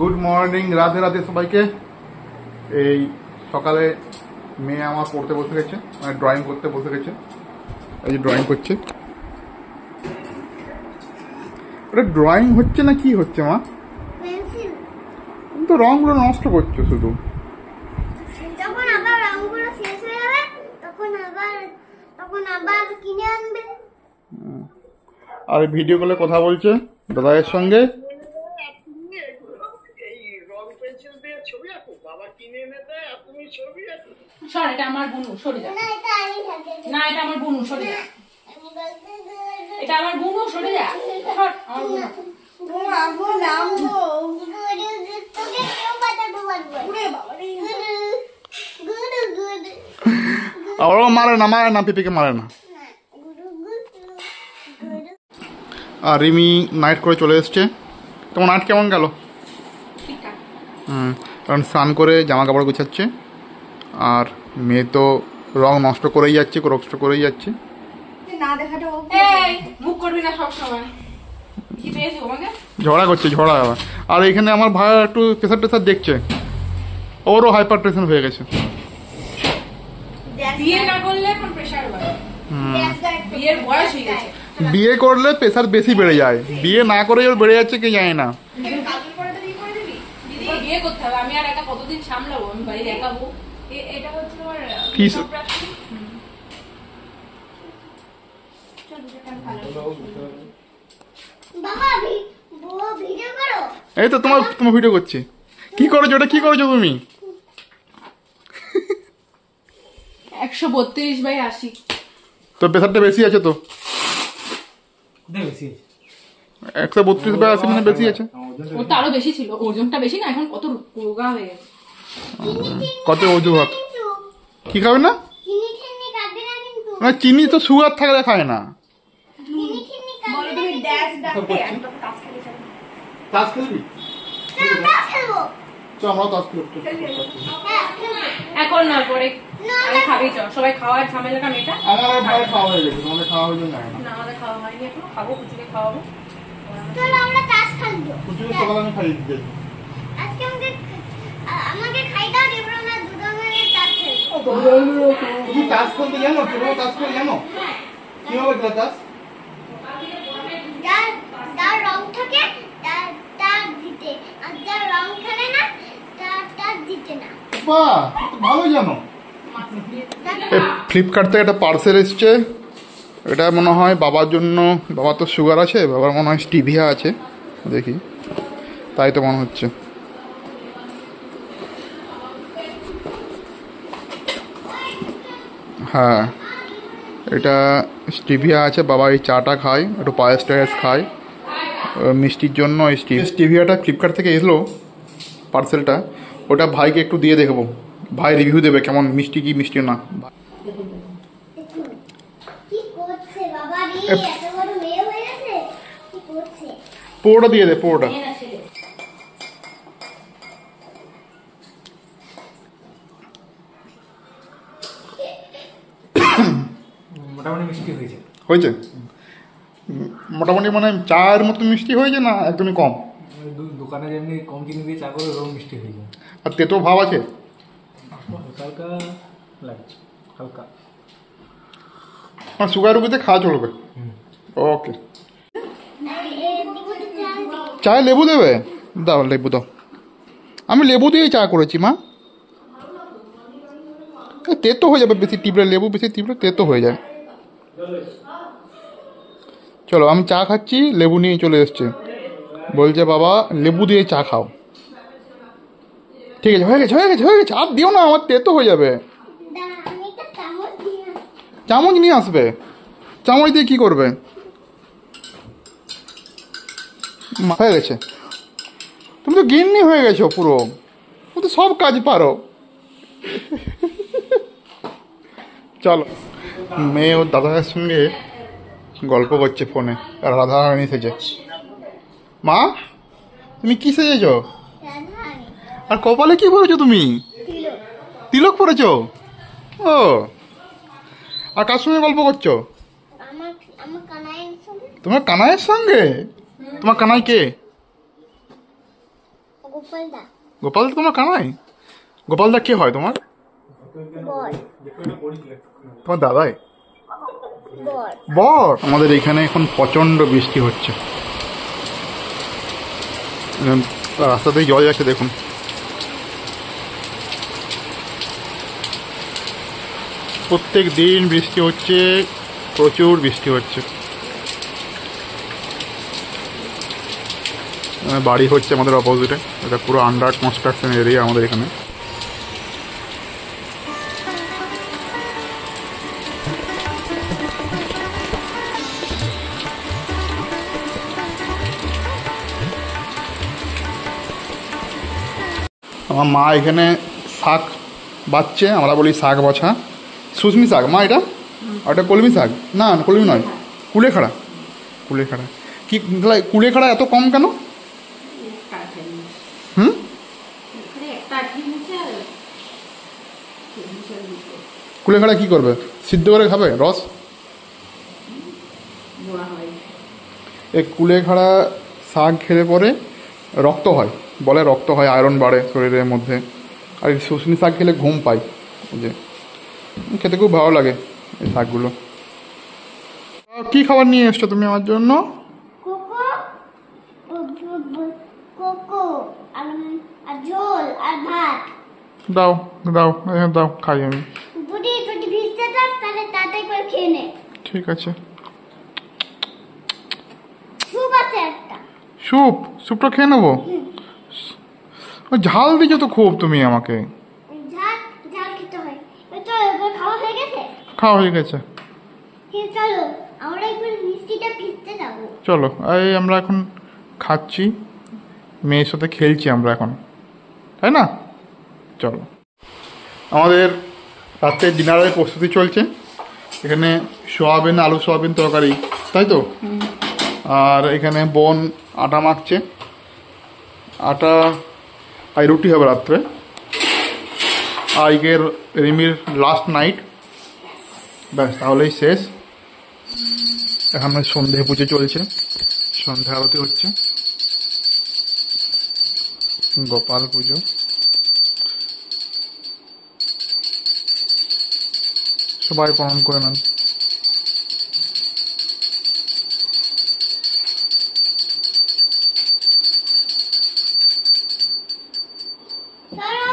Good morning, Radhe Radhe সবাইকে। এই সকালে মেয়ে আমার পড়তে বসে গেছে, মানে ড্রয়িং করতে বসে গেছে। এই যে ড্রয়িং করছে। ওটা ড্রয়িং হচ্ছে না কি হচ্ছে মা? পেন্সিল। তুমি তো রংগুলো নষ্ট করছো শুধু। যখন আবার রংগুলো শেষ হয়ে যাবে তখন আবার কিনে আনবে। আর ভিডিও কলে কথা বলছে দাদায়ের সঙ্গে। এটা আমার বুনু, সরে যা। না, এটা আমার বুনু, সরে যা। এটা আমার বুনু, সরে যা। মারে না পিপিকে মারে না। আর রিমি নাইট করে চলে এসছে। তোমার নাইট কেমন গেল? কারণ স্নান করে জামা কাপড় গুছাচ্ছে, আর মেয়ে তো রং নষ্ট করেই যাচ্ছে। ঝগড়া করছে ঝগড়া। আর এখানে আমার ভাই একটু প্রেসার টেসার দেখছে, ওরও হাইপার টেনশন হয়ে গেছে। বিয়ে করলে প্রেসার বেশি বেড়ে যায়, বিয়ে না করে ওর বেড়ে যাচ্ছে কি জানি না। আমি আর একা কতদিন সামলাবো? আমি বাড়ি দেখাবো। এটা হচ্ছে এই তো তোমার ভিডিও করছি। কি করেছো ওটা? কি করেছো তুমি? 132/80। তো প্রেসারটা বেশি আছে তো? 132/80 মানে বেশি আছে। ও তো আরো বেশি ছিল, ওজনটা বেশি না, এখন কত রোগা হয়ে গেছে। কত অজুহাত। কি খাবে না? চিনি তো সুগার থাকলে খায় না। এখন না, পরে খাবি। সবাই খাওয়ার ঝামেলাটা মেটা। আমার খাওয়া হয়ে গেছে, তোমাদের খাওয়া হয়ে যায় না? আমাদের খাওয়া হয়নি এখনো, খাবো। কুচুকে খাওয়াবো। চলো আমরা তাস খেলবো। কুচুকে সকালে আমি খাইয়ে দিতে। আজকে আমাকে খাই দাও, এবার আমরা দুটো মিলে তাস খেলবো। তুমি তাস খেলতে জানো? কিভাবে তাস খেলতে জানো? কিভাবে খেলা তাস? যার রং থাকে তার জিতে, আর যার রং খেলে না তার জিতে না। বাহ, ভালো জানো। ফ্লিপকার্ট থেকে একটা পার্সেল এসছে। এটা মনে হয় বাবার জন্য। বাবার তো সুগার আছে, বাবার মনে হয় স্টিভিয়া আছে, দেখি তাই তো মনে হচ্ছে। হ্যাঁ, এটা স্টিভিয়া আছে। বাবা এই চাটা খায়, একটু পায়েস টায়েস খায় মিষ্টির জন্য। স্টিভিয়াটা ফ্লিপকার্ট থেকে এলো পার্সেলটা, ওটা ভাইকে একটু দিয়ে দেখবো। ভাই রিভিউ দেবে কেমন মিষ্টি কি মিষ্টি না। পোড়া দিয়ে দে, পোড়া। মোটামুটি মিষ্টি হয়েছে। মোটামুটি মানে চায়ের মতো মিষ্টি হয়েছে না একদমই কম? দোকানে যেমনি কম চিনি দিয়ে চা করে ওরকম মিষ্টি হয়ে যায়। আর তেতো ভাব আছে? হালকা লাগছে, হালকা। মানে সুগার রুগীতে খাওয়া চলবে। ওকে। চায়ে লেবু দেবে? দাও লেবু দাও। আমি লেবু দিয়েই চা করেছি মা। তেতো হয়ে যাবে বেশি টিপলে, লেবু বেশি টিপলে তেতো হয়ে যায়। চলো, আমি চা খাচ্ছি, লেবু নিয়ে চলে এসছে। বলছে বাবা লেবু দিয়ে চা খাও। ঠিক আছে, হয়ে গেছে। আর দিও না, আমার তেতো হয়ে যাবে। চামচ নিয়ে আসবে। চামচ দিয়ে কি করবে? হয়ে গেছে। তুমি তো গিন্নি হয়ে গেছো পুরো, তুমি তো সব কাজ পারো। চলো, মেয়ে ওর দাদার সঙ্গে গল্প করছে ফোনে, আর রাধারানী সেজে। মা তুমি কি সেজেছ? আর কপালে কি পরেছো তুমি? তিলক পরেছো? ও, আর কার সঙ্গে গল্প করছো? তোমার কানাইয়ের সঙ্গে? তোমার কানাই কে? গোপালদা গোপাল দা তোমার কামাই? গোপাল দা কে হয় তোমার? বল তোমার দাদাই? বল বর। আমাদের এখানে এখন প্রচন্ড বৃষ্টি হচ্ছে, রাস্তাতেই জল যাচ্ছে দেখুন। প্রত্যেক দিন বৃষ্টি হচ্ছে, প্রচুর বৃষ্টি হচ্ছে। বাড়ি হচ্ছে আমাদের অপোজিটে, এটা পুরো আন্ডার কনস্ট্রাকশন এরিয়া আমাদের এখানে। আমার মা এখানে শাক বাচ্ছে, আমরা বলি শাক বাছা। সুসমি শাক মা, এটা ওটা কলমি শাক? না না, কলমি নয়, কুলেখাড়া। কুলেখাড়া কি? কুলেখাড়া এত কম কেন? হুম, কুলেখাড়া কি করবে? সিদ্ধ করে খাবে রস? এই কুলেখাড়া শাক খেলে পরে রক্ত হয়, বলে রক্ত হয়, আয়রন বাড়ে শরীরের মধ্যে। আর এই শুশনি শাক খেলে ঘুম পায়, যে খেতে খুব ভালো লাগে এই শাকগুলো। কি খাবার নিয়ে এসছো তুমি আমার জন্য? কোকো কোকো আর ঝোল আর ভাত। দাও দাও, দাও খাই আমি। যদি যদি ভিজতে চাস তাহলে তাড়াতাড়ি করে খেয়ে নে। ঠিক আছে। স্যুপ আছে একটা। স্যুপ? স্যুপটা খেয়ে নেবো? ঝাল দিছো তো খুব তুমি আমাকে। ঝাল ঝাল খেতে হয়। চলো, এবার খাওয়া হয়ে গেছে? খাওয়া হয়ে গেছে। চলো আমরা একবার মিষ্টিটা ভিজতে যাবো। চলো, এই আমরা এখন খাচ্ছি, মেয়ের সাথে খেলছি আমরা এখন, তাই না? চলো। আমাদের রাত্রের ডিনারের প্রস্তুতি চলছে। এখানে সোয়াবিন, আলু সোয়াবিন তরকারি, তাই তো? আর এখানে বোন আটা মাখছে, আটা আর রুটি হবে রাত্রে। আজকের রিমির লাস্ট নাইট, ব্যাস তাহলেই শেষ। এখন সন্ধে পুজো চলছে, সন্ধ্যা আরতি হচ্ছে, গোপাল পুজো। সবাই প্রণাম করে নেন। চলো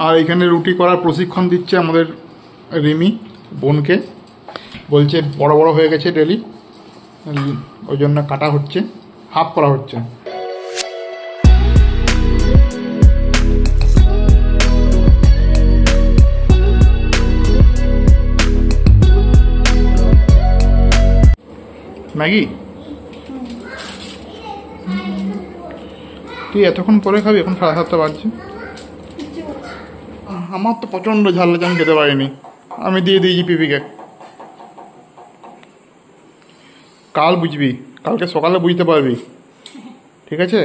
আর এখানে রুটি করার প্রশিক্ষণ দিচ্ছে আমাদের রিমি বোনকে, বলছে বড় বড় হয়ে গেছে ডেলি, ওই জন্য কাটা হচ্ছে, হাফ করা হচ্ছে। ম্যাগি তুই এতক্ষণ পরে খাবি? এখন 7:30 বাজছে। আমার তো প্রচণ্ড ঝাল লাগে, আমি খেতে পারিনি, আমি দিয়ে দিয়েছি পিপিকে। কাল বুঝবি, কালকে সকালে বুঝতে পারবি, ঠিক আছে?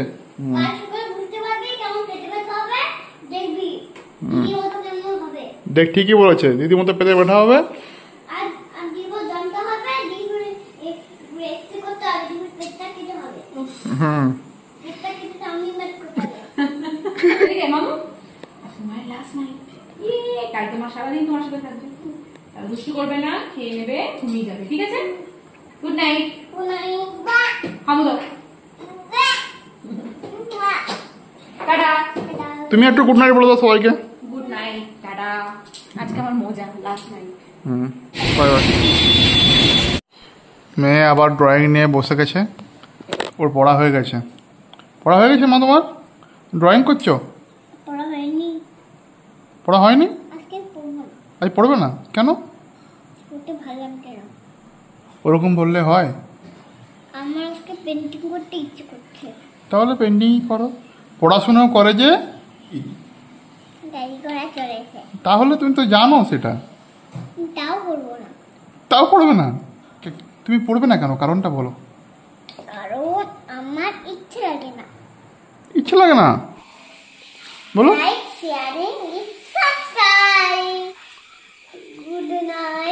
কাল সকালে বুঝতে পারবি কেমন খেতে খেতে হবে, দেখবি দিদি মতো কেমন হবে। দেখ, ঠিকই বলেছে, দিদি মতো পেতে ব্যথা হবে। আর আর দিব জানতে হবে, দিদি এক্সট্রা করতে হবে, দিদি পেটটা কেটে হবে। হুম, পেটটা কেটে চাউমিন মেট করতে হবে। মামু তোমার লাস্ট নাইট, কালকে মা সারাদিন তোমার সাথে থাকবে, দুষ্টু করবে না, খেয়ে নেবে, ঘুমিয়ে যাবে, ঠিক আছে? Good night. হামু দাও, টাটা। তুমি একটু গুড নাইট বলে দাও সবাইকে। Good night, tata. আজকে আমার মজা, লাস্ট নাইট। হুম, বাই বাই। মেয়ে আবার ড্রয়িং নিয়ে বসে গেছে, ওর পড়া হয়ে গেছে। পড়া হয়ে গেছে মা তোমার? ড্রয়িং করছো? পড়া হয়নি, পড়া হয়নি? আজকে পড়বো না। আজ পড়বে না কেন? করতে ভালো লাগছে না। ওরকম বললে হয়? আমার আজকে পেন্টিং করতে ইচ্ছে করছে। তাহলে পেন্টিংই করো, পড়াশোনাও করে যে। গাড়ি ঘোড়া চড়েছে, তাহলে তুমি তো জানো সেটা, তাও করবো না। তাও পড়বে না? তুমি পড়বে না কেন, কারণটা বলো। কারণ আমার ইচ্ছে লাগে না। ইচ্ছে লাগে না বলো like sharing subscribe. Good night.